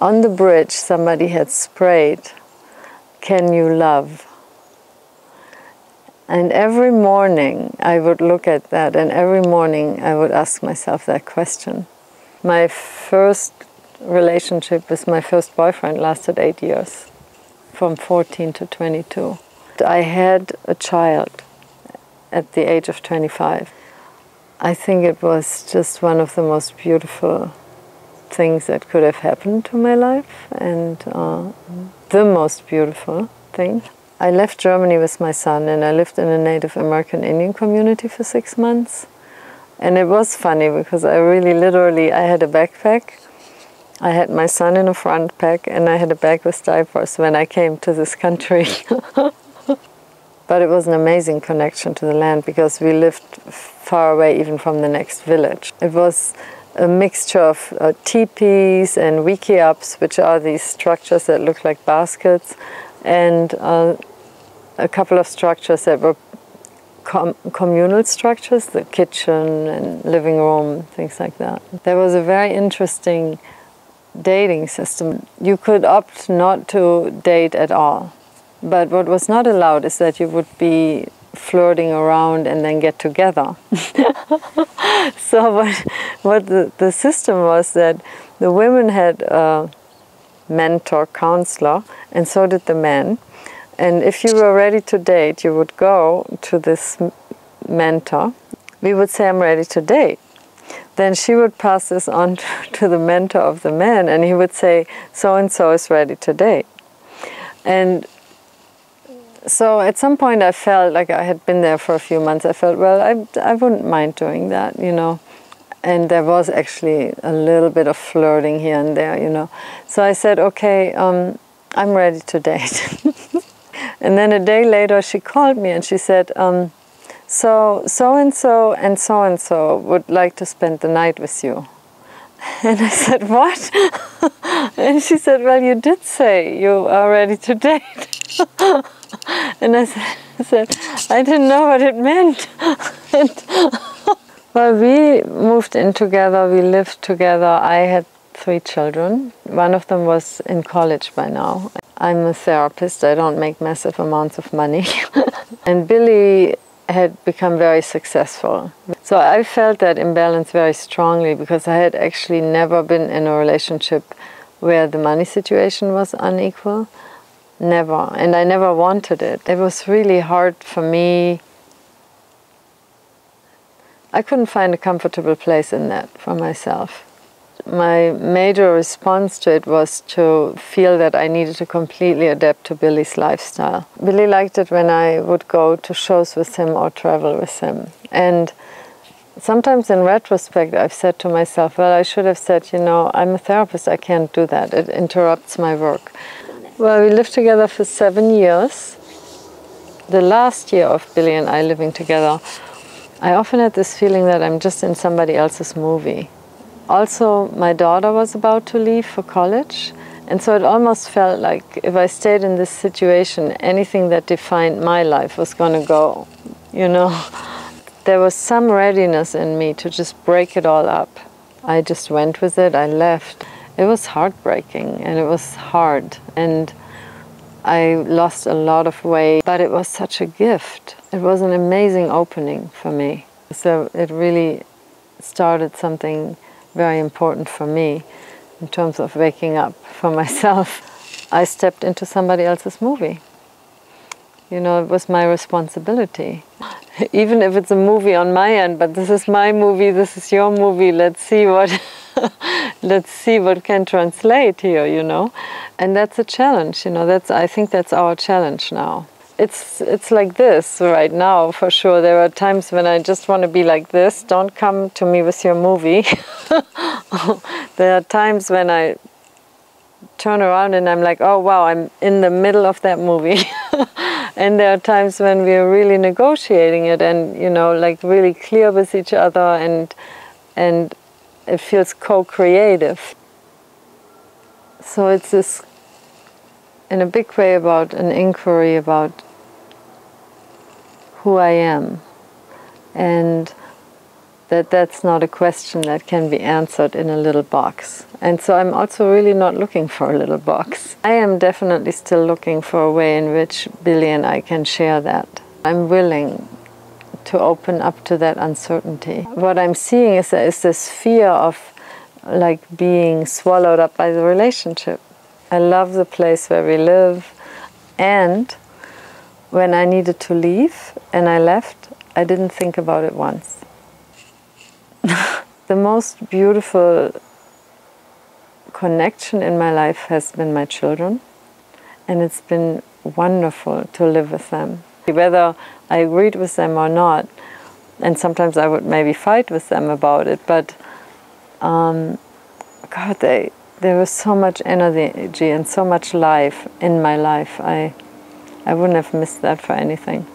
On the bridge, somebody had sprayed, "Can you love?" And every morning I would look at that, and every morning I would ask myself that question. My first relationship with my first boyfriend lasted 8 years, from 14 to 22. I had a child at the age of 25. I think it was just one of the most beautiful things that could have happened to my life, and the most beautiful thing. I left Germany with my son, and I lived in a Native American Indian community for 6 months. And it was funny because I really literally, I had a backpack. I had my son in a front pack, and I had a bag with diapers when I came to this country. But it was an amazing connection to the land because we lived far away even from the next village. It was a mixture of teepees and wiki-ups, which are these structures that look like baskets, and a couple of structures that were communal structures, the kitchen and living room, things like that. There was a very interesting dating system. You could opt not to date at all. But what was not allowed is that you would be flirting around and then get together. So what the system was that the women had a mentor, counselor, and so did the men. And if you were ready to date, you would go to this mentor. We would say, "I'm ready to date." Then she would pass this on to the mentor of the man, and he would say, "So-and-so is ready to date." And so at some point I felt like I had been there for a few months. I felt, well, I wouldn't mind doing that, you know. And there was actually a little bit of flirting here and there, you know. So I said, okay, I'm ready to date. And then a day later she called me and she said, so-and-so and so-and-so would like to spend the night with you. And I said, what? And she said, well, you did say you are ready to date. And I said, I didn't know what it meant. Well, we moved in together, we lived together. I had 3 children. One of them was in college by now. I'm a therapist, I don't make massive amounts of money. And Billy had become very successful. So I felt that imbalance very strongly because I had actually never been in a relationship where the money situation was unequal. Never. And I never wanted it. It was really hard for me. I couldn't find a comfortable place in that for myself. My major response to it was to feel that I needed to completely adapt to Billy's lifestyle. Billy liked it when I would go to shows with him or travel with him. And sometimes in retrospect, I've said to myself, well, I should have said, you know, I'm a therapist, I can't do that. It interrupts my work. Well, we lived together for 7 years. The last year of Billy and I living together, I often had this feeling that I'm just in somebody else's movie. Also, my daughter was about to leave for college, and so it almost felt like if I stayed in this situation, anything that defined my life was going to go, you know. There was some readiness in me to just break it all up. I just went with it, I left. It was heartbreaking, and it was hard, and I lost a lot of weight, but it was such a gift. It was an amazing opening for me. So it really started something very important for me in terms of waking up for myself. I stepped into somebody else's movie. You know, it was my responsibility. Even if it's a movie on my end, but this is my movie, this is your movie, let's see what let's see what can translate here, you know. And that's a challenge, you know, I think that's our challenge now. It's like this right now, for sure. There are times when I just want to be like this. Don't come to me with your movie. There are times when I turn around and I'm like, oh wow, I'm in the middle of that movie. And there are times when we're really negotiating it and, you know, like really clear with each other, and it feels co-creative. So it's this, in a big way, about an inquiry about who I am. And that's not a question that can be answered in a little box. And so I'm also really not looking for a little box. I am definitely still looking for a way in which Billy and I can share that. I'm willing to open up to that uncertainty. What I'm seeing is there is this fear of like being swallowed up by the relationship. I love the place where we live, and when I needed to leave and I left, I didn't think about it once. The most beautiful connection in my life has been my children, and it's been wonderful to live with them. Whether I agreed with them or not, and sometimes I would maybe fight with them about it, but God, there was so much energy and so much life in my life. I wouldn't have missed that for anything.